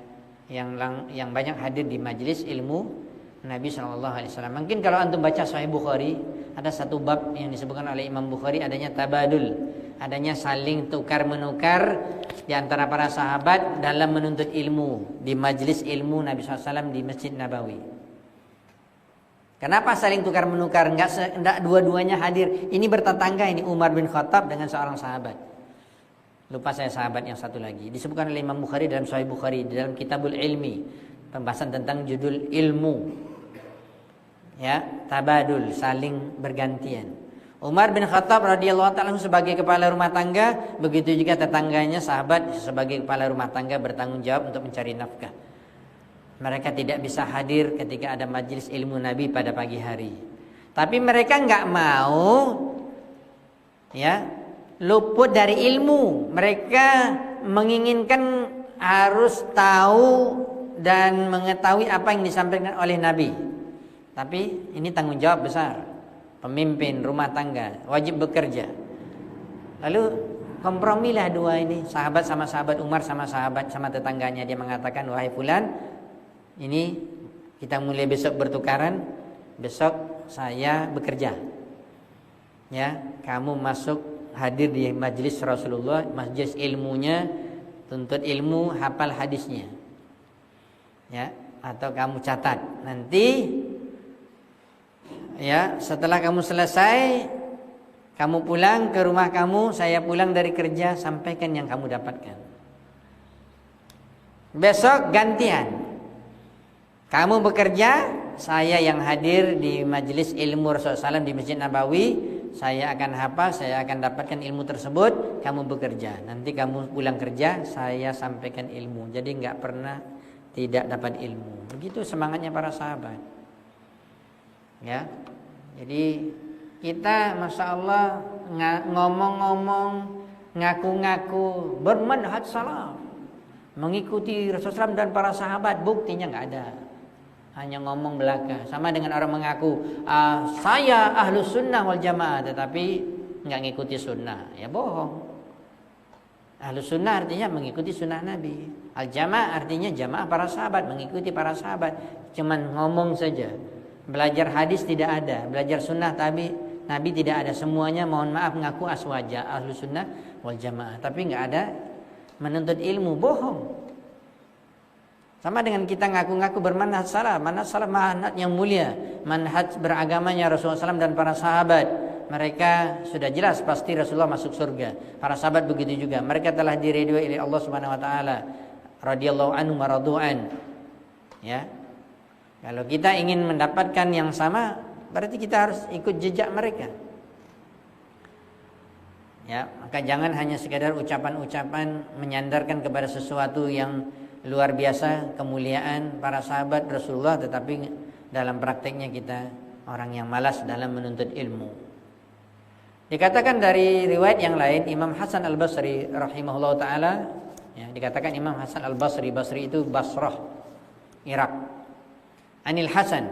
[SPEAKER 1] yang banyak hadir di majelis ilmu Nabi SAW. Mungkin kalau antum baca Sahih Bukhari, ada satu bab yang disebutkan oleh Imam Bukhari, adanya tabadul, adanya saling tukar menukar di antara para sahabat dalam menuntut ilmu di majelis ilmu Nabi SAW di Masjid Nabawi. Kenapa saling tukar menukar? Enggak dua-duanya hadir. Ini bertetangga, ini Umar bin Khattab dengan seorang sahabat. Lupa saya sahabat yang satu lagi. Disebutkan oleh Imam Bukhari dalam Sahih Bukhari dalam Kitabul Ilmi, pembahasan tentang judul ilmu. Ya, tabadul, saling bergantian. Umar bin Khattab radhiyallahu ta'ala sebagai kepala rumah tangga, begitu juga tetangganya sahabat sebagai kepala rumah tangga bertanggung jawab untuk mencari nafkah. Mereka tidak bisa hadir ketika ada majelis ilmu Nabi pada pagi hari. Tapi mereka enggak mau ya luput dari ilmu. Mereka menginginkan harus tahu dan mengetahui apa yang disampaikan oleh Nabi. Tapi ini tanggung jawab besar. Pemimpin rumah tangga wajib bekerja. Lalu kompromilah dua ini, sahabat sama sahabat, Umar sama sahabat sama tetangganya. Dia mengatakan, wahai fulan, ini kita mulai besok bertukaran. Besok saya bekerja. Ya, kamu masuk hadir di majelis Rasulullah, majelis ilmunya, tuntut ilmu, hafal hadisnya. Ya, atau kamu catat. Nanti ya, setelah kamu selesai, kamu pulang ke rumah kamu, saya pulang dari kerja, sampaikan yang kamu dapatkan. Besok gantian. Kamu bekerja, saya yang hadir di majelis ilmu Rasulullah SAW di Masjid Nabawi, saya akan hafal, saya akan dapatkan ilmu tersebut. Kamu bekerja, nanti kamu pulang kerja, saya sampaikan ilmu. Jadi nggak pernah tidak dapat ilmu. Begitu semangatnya para sahabat. Ya, jadi kita masya Allah ngomong-ngomong, ngaku-ngaku bermanhaj salaf, mengikuti Rasulullah SAW dan para sahabat, buktinya nggak ada. Hanya ngomong belaka. Sama dengan orang mengaku saya ahlus sunnah wal jamaah, tetapi nggak ngikuti sunnah, ya bohong. Ahlus sunnah artinya mengikuti sunnah Nabi. Al jamaah artinya jamaah para sahabat, mengikuti para sahabat. Cuman ngomong saja. Belajar hadis tidak ada, belajar sunnah Nabi tidak ada. Semuanya mohon maaf ngaku aswaja ahlus sunnah wal jamaah, tapi nggak ada menuntut ilmu, bohong. Sama dengan kita ngaku-ngaku bermanhaj salaf, manhaj yang mulia, manhaj beragamanya Rasulullah SAW dan para sahabat. Mereka sudah jelas pasti Rasulullah masuk surga. Para sahabat begitu juga. Mereka telah diridhoi oleh Allah Subhanahu wa taala. Radhiyallahu anhum wa radu'an. Ya. Kalau kita ingin mendapatkan yang sama, berarti kita harus ikut jejak mereka. Ya, maka jangan hanya sekadar ucapan-ucapan menyandarkan kepada sesuatu yang luar biasa, kemuliaan para sahabat Rasulullah, tetapi dalam prakteknya kita orang yang malas dalam menuntut ilmu. Dikatakan dari riwayat yang lain, Imam Hasan Al-Basri rahimahullah ta'ala, ya, dikatakan Imam Hasan Al-Basri, Basri itu Basrah, Irak. Anil Hasan,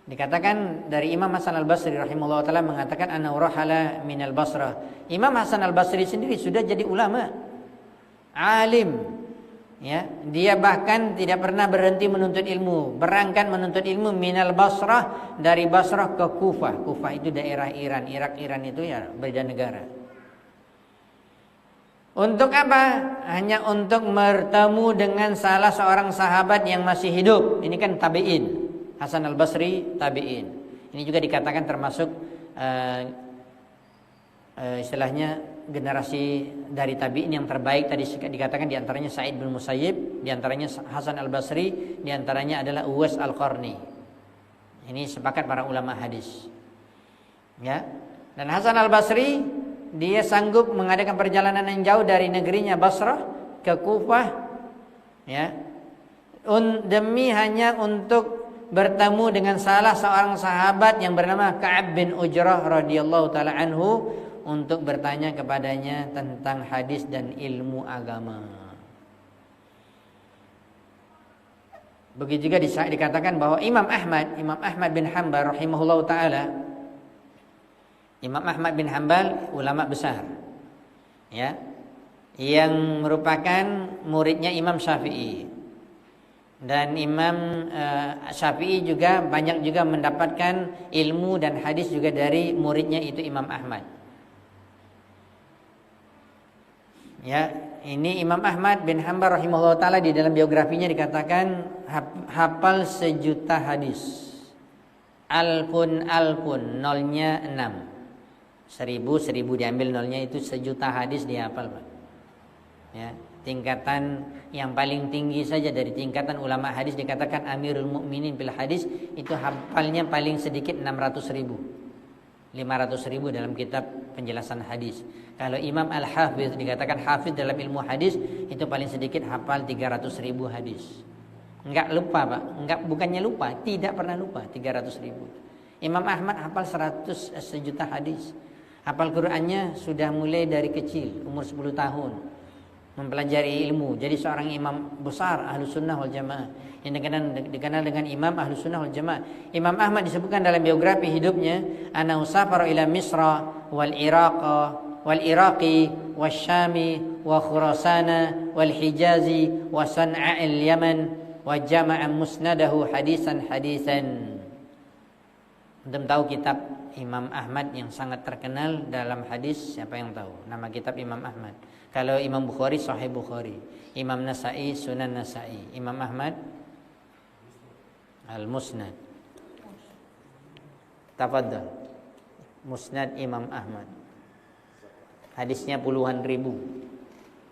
[SPEAKER 1] dikatakan dari Imam Hasan Al-Basri rahimahullah ta'ala mengatakan anna rahala minal Basrah. Imam Hasan Al-Basri sendiri sudah jadi ulama, alim. Ya, dia bahkan tidak pernah berhenti menuntut ilmu, berangkat menuntut ilmu minal Basrah, dari Basrah ke Kufah. Kufah itu daerah Iran, Iran itu ya beda negara. Untuk apa? Hanya untuk bertemu dengan salah seorang sahabat yang masih hidup. Ini kan tabi'in. Hasan Al-Basri tabi'in. Ini juga dikatakan termasuk istilahnya generasi dari tabi'in yang terbaik. Tadi dikatakan diantaranya Sa'id bin Musayyib, diantaranya Hasan Al-Basri, diantaranya adalah Uwais Al-Qarni. Ini sepakat para ulama hadis. Ya. Dan Hasan Al-Basri dia sanggup mengadakan perjalanan yang jauh dari negerinya Basrah ke Kufah, ya, demi hanya untuk bertemu dengan salah seorang sahabat yang bernama Ka'ab bin Ujrah radhiyallahu taala anhu, untuk bertanya kepadanya tentang hadis dan ilmu agama. Begitu juga dikatakan bahwa Imam Ahmad bin Hanbal rahimahullahu taala, Imam Ahmad bin Hanbal ulama besar, ya, yang merupakan muridnya Imam Syafi'i. Dan Imam Syafi'i juga banyak juga mendapatkan ilmu dan hadis juga dari muridnya itu Imam Ahmad. Ya, ini Imam Ahmad bin Hanbal rahimahullah taala di dalam biografinya dikatakan hafal 1.000.000 hadis. Alfun nolnya 6. 1000 diambil nolnya itu 1.000.000 hadis dihafal, Pak. Ya, tingkatan yang paling tinggi saja dari tingkatan ulama hadis dikatakan Amirul Mukminin bil hadis, itu hafalnya paling sedikit 600.000. 500.000 dalam kitab penjelasan hadis. Kalau Imam Al-Hafiz dikatakan hafiz dalam ilmu hadis, itu paling sedikit hafal 300.000 hadis. Enggak lupa, Pak. Bukannya lupa, tidak pernah lupa 300.000. Imam Ahmad hafal 100 juta hadis. Hafal Qur'annya sudah mulai dari kecil, umur 10 tahun. Mempelajari ilmu, jadi seorang imam besar Ahlus Sunnah wal Jamaah, yang dikenal dengan Imam Ahlus Sunnah wal Jamaah. Imam Ahmad disebutkan dalam biografi hidupnya, ana usafara ila Misra wal Iraqi wasyami wa Khurasana wal Hijazi wa San'a'il Yaman wa jama'a musnadahu hadisan. Untuk tahu kitab Imam Ahmad yang sangat terkenal dalam hadis, siapa yang tahu nama kitab Imam Ahmad? Kalau Imam Bukhari Sahih Bukhari, Imam Nasai Sunan Nasai, Imam Ahmad Al-Musnad. Tafadhal. Musnad Imam Ahmad. Hadisnya puluhan ribu.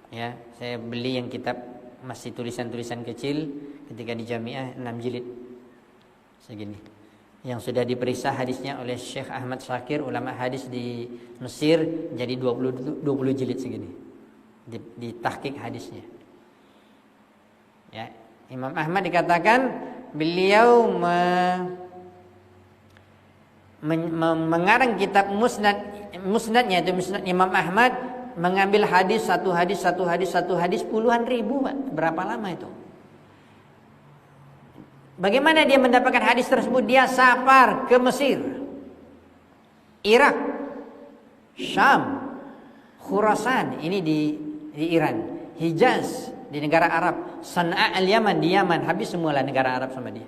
[SPEAKER 1] Ya, saya beli yang kitab masih tulisan-tulisan kecil ketika di Jamiah 6 jilid. Segini. Yang sudah diperiksa hadisnya oleh Syekh Ahmad Syakir, ulama hadis di Mesir, jadi 20 jilid segini. Di tahqiq hadisnya. Ya, Imam Ahmad dikatakan beliau mengarang kitab musnadnya itu Musnad Imam Ahmad, mengambil satu hadis puluhan ribu, Pak. Berapa lama itu? Bagaimana dia mendapatkan hadis tersebut? Dia safar ke Mesir, Irak, Syam, Khurasan, ini di Iran, Hijaz di negara Arab, San'a al-Yaman di Yaman, habis semualah negara Arab sama dia.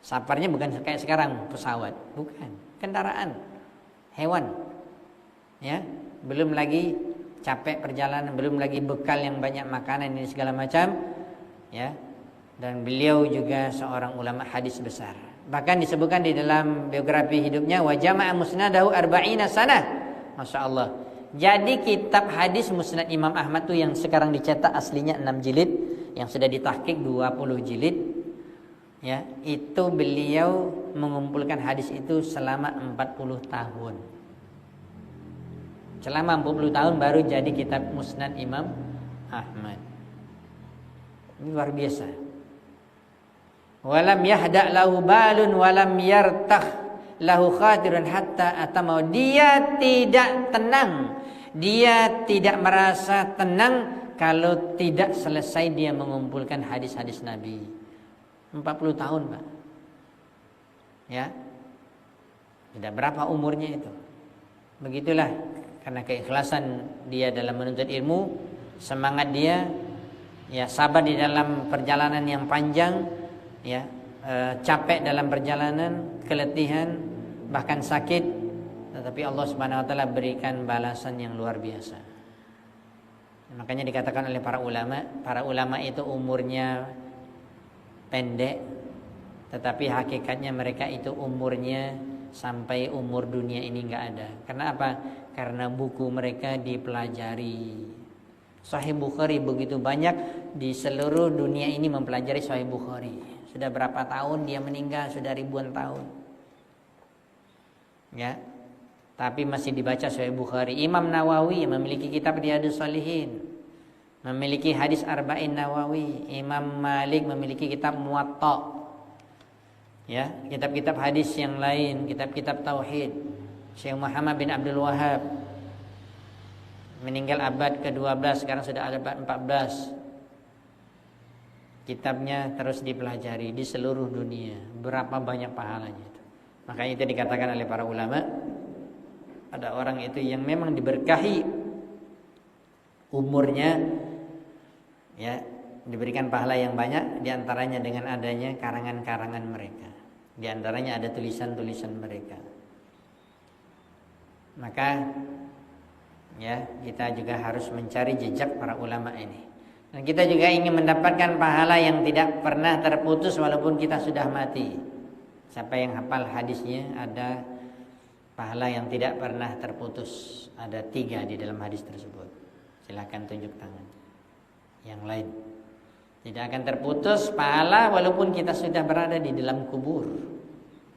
[SPEAKER 1] Safarnya bukan kayak sekarang pesawat, bukan, kendaraan, hewan. Ya, belum lagi capek perjalanan, belum lagi bekal yang banyak, makanan ini segala macam, ya. Dan beliau juga seorang ulama hadis besar. Bahkan disebutkan di dalam biografi hidupnya, wa jama'a musnadahu arba'ina sanah. Masya Allah. Jadi kitab hadis Musnad Imam Ahmad tuh yang sekarang dicetak aslinya 6 jilid, yang sudah ditahqiq 20 jilid. Ya, itu beliau mengumpulkan hadis itu selama 40 tahun. Selama 40 tahun baru jadi kitab Musnad Imam Ahmad. Ini luar biasa. Walam yahda' lahu balun walam yartah lahu khatirun hatta atamau. Dia tidak tenang, dia tidak merasa tenang kalau tidak selesai dia mengumpulkan hadis-hadis Nabi. 40 tahun, Pak. Ya. Tidak berapa umurnya itu. Begitulah, karena keikhlasan dia dalam menuntut ilmu, semangat dia, ya, sabar di dalam perjalanan yang panjang, ya, capek dalam perjalanan, keletihan, bahkan sakit, tetapi Allah Subhanahu wa taala berikan balasan yang luar biasa. Makanya dikatakan oleh para ulama itu umurnya pendek, tetapi hakikatnya mereka itu umurnya sampai umur dunia ini enggak ada. Karena apa? Karena buku mereka dipelajari. Sahih Bukhari begitu banyak, di seluruh dunia ini mempelajari Sahih Bukhari. Sudah berapa tahun dia meninggal? Sudah ribuan tahun. Ya. Tapi masih dibaca Sahih Bukhari. Imam Nawawi memiliki kitab Riyadhus Shalihin, memiliki hadis Arba'in Nawawi. Imam Malik memiliki kitab Muwatta. Ya, kitab-kitab hadis yang lain, kitab-kitab tauhid. Syekh Muhammad bin Abdul Wahhab meninggal abad ke-12, sekarang sudah abad 14. Kitabnya terus dipelajari di seluruh dunia. Berapa banyak pahalanya itu. Makanya itu dikatakan oleh para ulama, ada orang itu yang memang diberkahi umurnya, ya, diberikan pahala yang banyak, diantaranya dengan adanya karangan-karangan mereka. Diantaranya ada tulisan-tulisan mereka. Maka, ya, kita juga harus mencari jejak para ulama ini. Dan kita juga ingin mendapatkan pahala yang tidak pernah terputus walaupun kita sudah mati. Siapa yang hafal hadisnya, ada pahala yang tidak pernah terputus. Ada 3 di dalam hadis tersebut. Silakan tunjuk tangan. Yang lain. Tidak akan terputus pahala walaupun kita sudah berada di dalam kubur.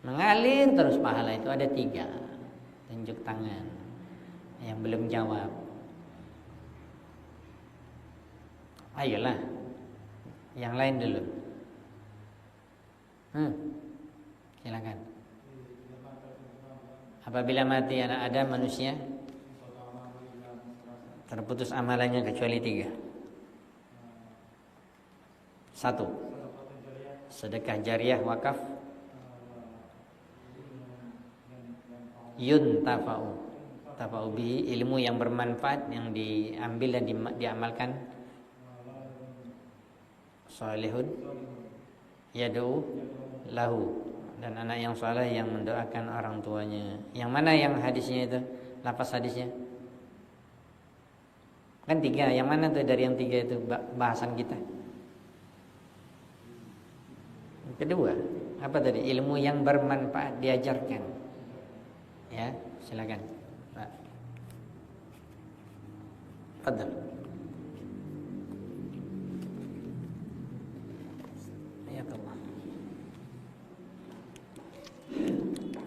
[SPEAKER 1] Mengalir terus pahala itu, ada 3. Tunjuk tangan. Yang belum jawab. Ayolah, yang lain dulu. Silakan. Apabila mati anak Adam manusia, terputus amalannya kecuali 3. 1, sedekah jariah wakaf. Tafa'u bihi, ilmu yang bermanfaat yang diambil dan diamalkan. Salihun yad'u lahu, dan anak yang saleh yang mendoakan orang tuanya. Yang mana yang hadisnya itu? Lafaz hadisnya kan 3. Yang mana tuh dari yang 3 itu bahasan kita? Kedua, apa tadi? Ilmu yang bermanfaat diajarkan. Ya, silakan, Pak. Fadhal.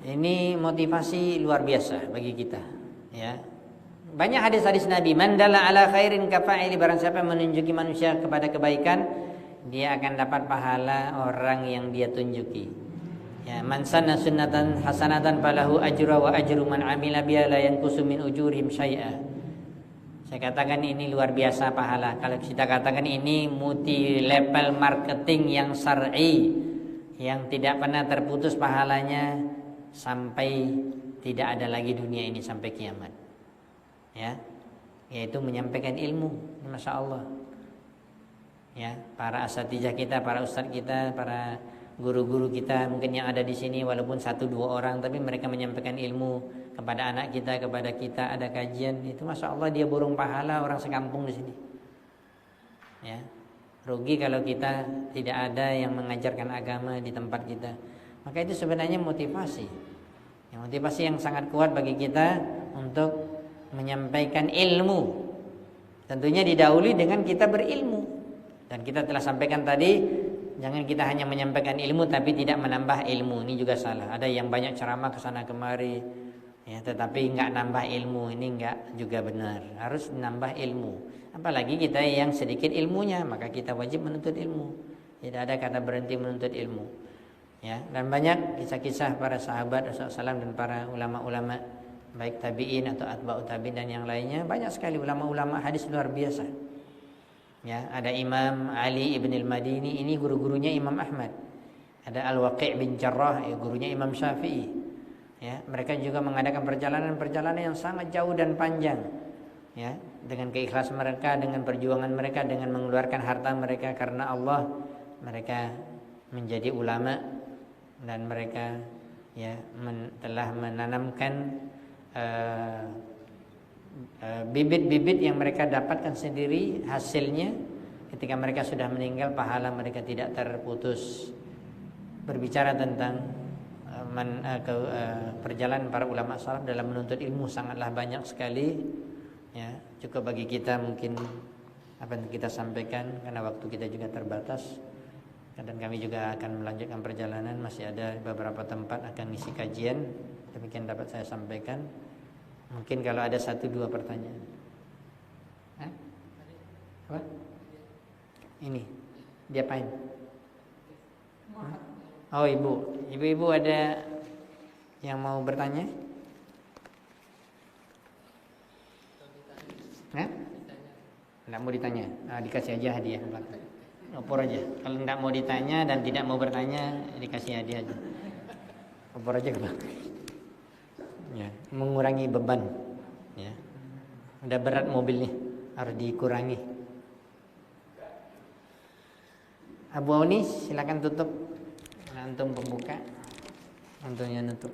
[SPEAKER 1] Ini motivasi luar biasa bagi kita, ya. Banyak hadis-hadis Nabi, man dalla ala khairin kafa'ili, barang siapa menunjuki manusia kepada kebaikan, dia akan dapat pahala orang yang dia tunjuki. Ya, man sanna sunnatan hasanatan falahu ajru wa ajru man amila biha la yanqusu min ujurihim syai'a. Saya katakan ini luar biasa pahala. Kalau kita katakan ini multi level marketing yang syar'i, yang tidak pernah terputus pahalanya sampai tidak ada lagi dunia ini sampai kiamat. Ya, yaitu menyampaikan ilmu, masya Allah. Ya, para asatijah kita, para ustadz kita, para guru-guru kita mungkin yang ada di sini walaupun 1-2 orang, tapi mereka menyampaikan ilmu kepada anak kita, kepada kita, ada kajian itu, masya Allah dia borong pahala orang sekampung di sini. Ya, rugi kalau kita tidak ada yang mengajarkan agama di tempat kita. Maka itu sebenarnya motivasi, motivasi yang sangat kuat bagi kita untuk menyampaikan ilmu. Tentunya didahului dengan kita berilmu. Dan kita telah sampaikan tadi, jangan kita hanya menyampaikan ilmu tapi tidak menambah ilmu. Ini juga salah. Ada yang banyak ceramah kesana kemari, ya, tetapi nggak nambah ilmu. Ini nggak juga benar. Harus nambah ilmu. Apalagi kita yang sedikit ilmunya, maka kita wajib menuntut ilmu. Tidak ada kata berhenti menuntut ilmu. Ya, dan banyak kisah-kisah para sahabat Rasulullah SAW dan para ulama-ulama baik tabi'in atau atba'ut tabi'in dan yang lainnya, banyak sekali ulama-ulama hadis luar biasa. Ya, ada Imam Ali ibn al-Madini, ini guru-gurunya Imam Ahmad. Ada Al-Waqi' bin Jarrah, gurunya Imam Syafi'i. Ya, mereka juga mengadakan perjalanan-perjalanan yang sangat jauh dan panjang. Ya, dengan keikhlasan mereka, dengan perjuangan mereka, dengan mengeluarkan harta mereka karena Allah, mereka menjadi ulama. Dan mereka ya telah menanamkan bibit-bibit yang mereka dapatkan sendiri, hasilnya ketika mereka sudah meninggal pahala mereka tidak terputus. Berbicara tentang perjalanan para ulama salaf dalam menuntut ilmu sangatlah banyak sekali. Ya, cukup bagi kita mungkin apa yang kita sampaikan karena waktu kita juga terbatas. Dan kami juga akan melanjutkan perjalanan. Masih ada beberapa tempat akan ngisi kajian. Demikian dapat saya sampaikan. Mungkin kalau ada 1-2 pertanyaan. Apa? Ini diapain? Oh, ibu ada yang mau bertanya? Tidak mau ditanya. Dikasih aja hadiah. Opor aja. Kalau tidak mau ditanya dan tidak mau bertanya, dikasih hadiah aja. Opor aja ke belakang. Ya, mengurangi beban. Ya, udah berat mobil nih, harus dikurangi. Abu Auni, silakan tutup. Antum pembuka, antumnya nutup.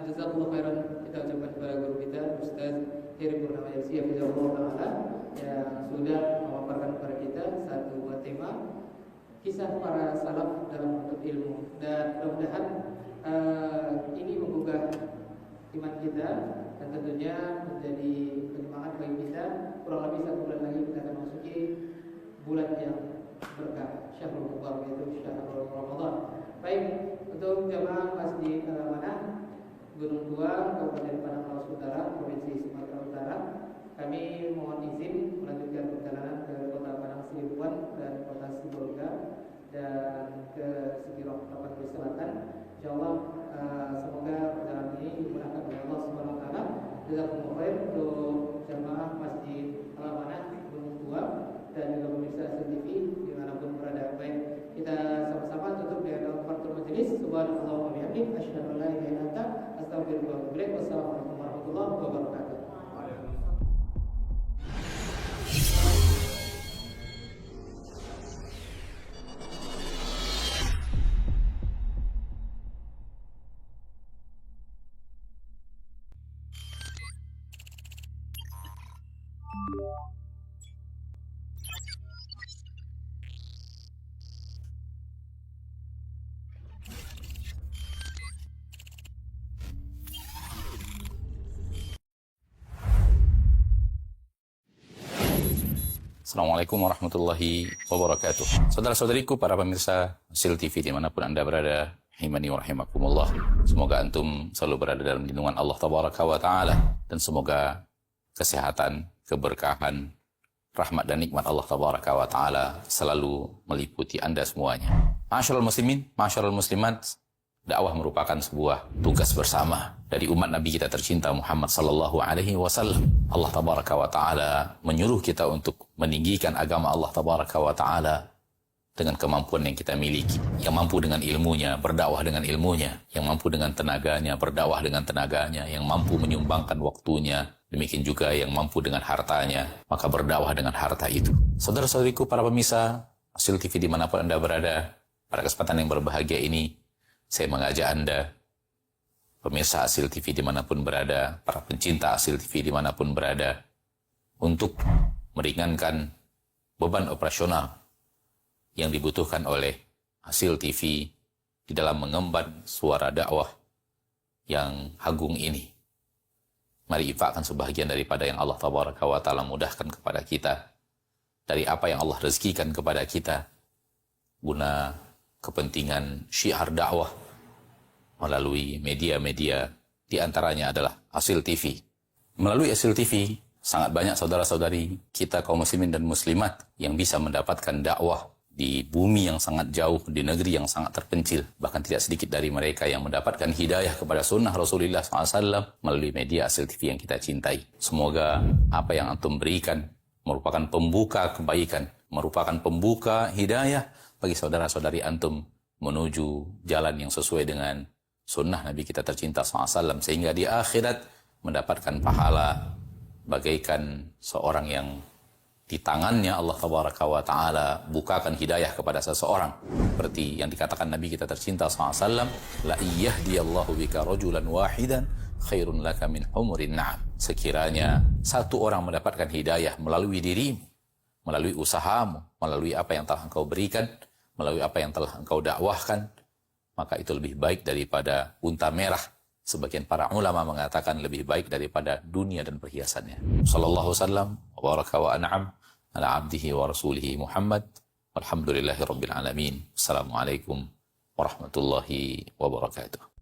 [SPEAKER 2] Jazakallahu khairan, kita ucapkan kepada guru kita Ustaz Heri Purnama Yarsi Hafizahullah Ta'ala yang sudah memaparkan kepada kita satu buah tema kisah para salaf dalam menuntut ilmu, dan mudah-mudahan ini menggugah iman kita dan tentunya menjadi penyemangat bagi kita. Kurang lebih 1 bulan lagi kita akan masuki bulan yang berkah, Syahrul Mubarak, yaitu Syahrul Ramadan. Baik, untuk jamaah Masjid Al-Amanah Gunung Tua, Kabupaten Panama Utara, Provinsi Sumatera Utara, kami mohon izin melanjutkan perjalanan ke Kota Padang Sidempuan dan Kota Sibolga dan ke Sekirong Tapanuli Selatan. Insyaallah semoga perjalanan ini dimudahkan oleh Allah Subhanahu wa taala. Jazakumullah khair untuk jamaah Masjid Al-Amanah Gunung Tua dan juga pemirsa STV dimanapun berada. Baik, kita sama-sama tutup dengan kafaratul majelis. Subhanallah wa bihamdihi, asyhadu an la ilaha illa anta, astaghfiruka wa atubu ilaik. Wassalamualaikum warahmatullahi wabarakatuh.
[SPEAKER 3] Assalamualaikum warahmatullahi wabarakatuh. Saudara-saudariku, para pemirsa Hasil TV dimanapun Anda berada, rahimani wa rahimakumullah. Semoga antum selalu berada dalam lindungan Allah Tabaraka wa Ta'ala. Dan semoga kesehatan, keberkahan, rahmat dan nikmat Allah Tabaraka wa Ta'ala selalu meliputi Anda semuanya. Ma'asyiral muslimin, ma'asyiral muslimat, dakwah merupakan sebuah tugas bersama dari umat Nabi kita tercinta Muhammad sallallahu alaihi wasallam. Allah tabaraka wa taala menyuruh kita untuk meninggikan agama Allah tabaraka wa taala dengan kemampuan yang kita miliki. Yang mampu dengan ilmunya, berdakwah dengan ilmunya. Yang mampu dengan tenaganya, berdakwah dengan tenaganya. Yang mampu menyumbangkan waktunya. Demikian juga yang mampu dengan hartanya, maka berdakwah dengan harta itu. Saudara-saudariku, para pemirsa Hasil TV dimanapun Anda berada, pada kesempatan yang berbahagia ini, saya mengajak Anda, pemirsa Hasil TV dimanapun berada, para pencinta Hasil TV dimanapun berada, untuk meringankan beban operasional yang dibutuhkan oleh Hasil TV di dalam mengemban suara dakwah yang agung ini. Mari infakkan sebahagian daripada yang Allah Tabaraka wa Ta'ala mudahkan kepada kita, dari apa yang Allah rezekikan kepada kita, guna kepentingan syiar dakwah melalui media-media, di antaranya adalah Hasil TV. Melalui Hasil TV, sangat banyak saudara-saudari kita kaum muslimin dan muslimat yang bisa mendapatkan dakwah di bumi yang sangat jauh, di negeri yang sangat terpencil. Bahkan tidak sedikit dari mereka yang mendapatkan hidayah kepada sunnah Rasulullah SAW melalui media Hasil TV yang kita cintai. Semoga apa yang antum berikan merupakan pembuka kebaikan, merupakan pembuka hidayah bagi saudara-saudari antum menuju jalan yang sesuai dengan sunnah Nabi kita tercinta SAW, sehingga di akhirat mendapatkan pahala bagaikan seorang yang di tangannya Allah Tabaraka wa Ta'ala bukakan hidayah kepada seseorang, seperti yang dikatakan Nabi kita tercinta SAW, la iyahdiyallahu bika rajulan wahidan khairun laka min humurin na'am. Sekiranya satu orang mendapatkan hidayah melalui dirimu, melalui usahamu, melalui apa yang telah engkau berikan, melalui apa yang telah engkau dakwahkan, maka itu lebih baik daripada unta merah. Sebagian para ulama mengatakan lebih baik daripada dunia dan perhiasannya. Sallallahu wasallam wa baraka wa an'am ala abdihi wa rasulihi Muhammad. Walhamdulillahi rabbil alamin. Assalamualaikum warahmatullahi wabarakatuh.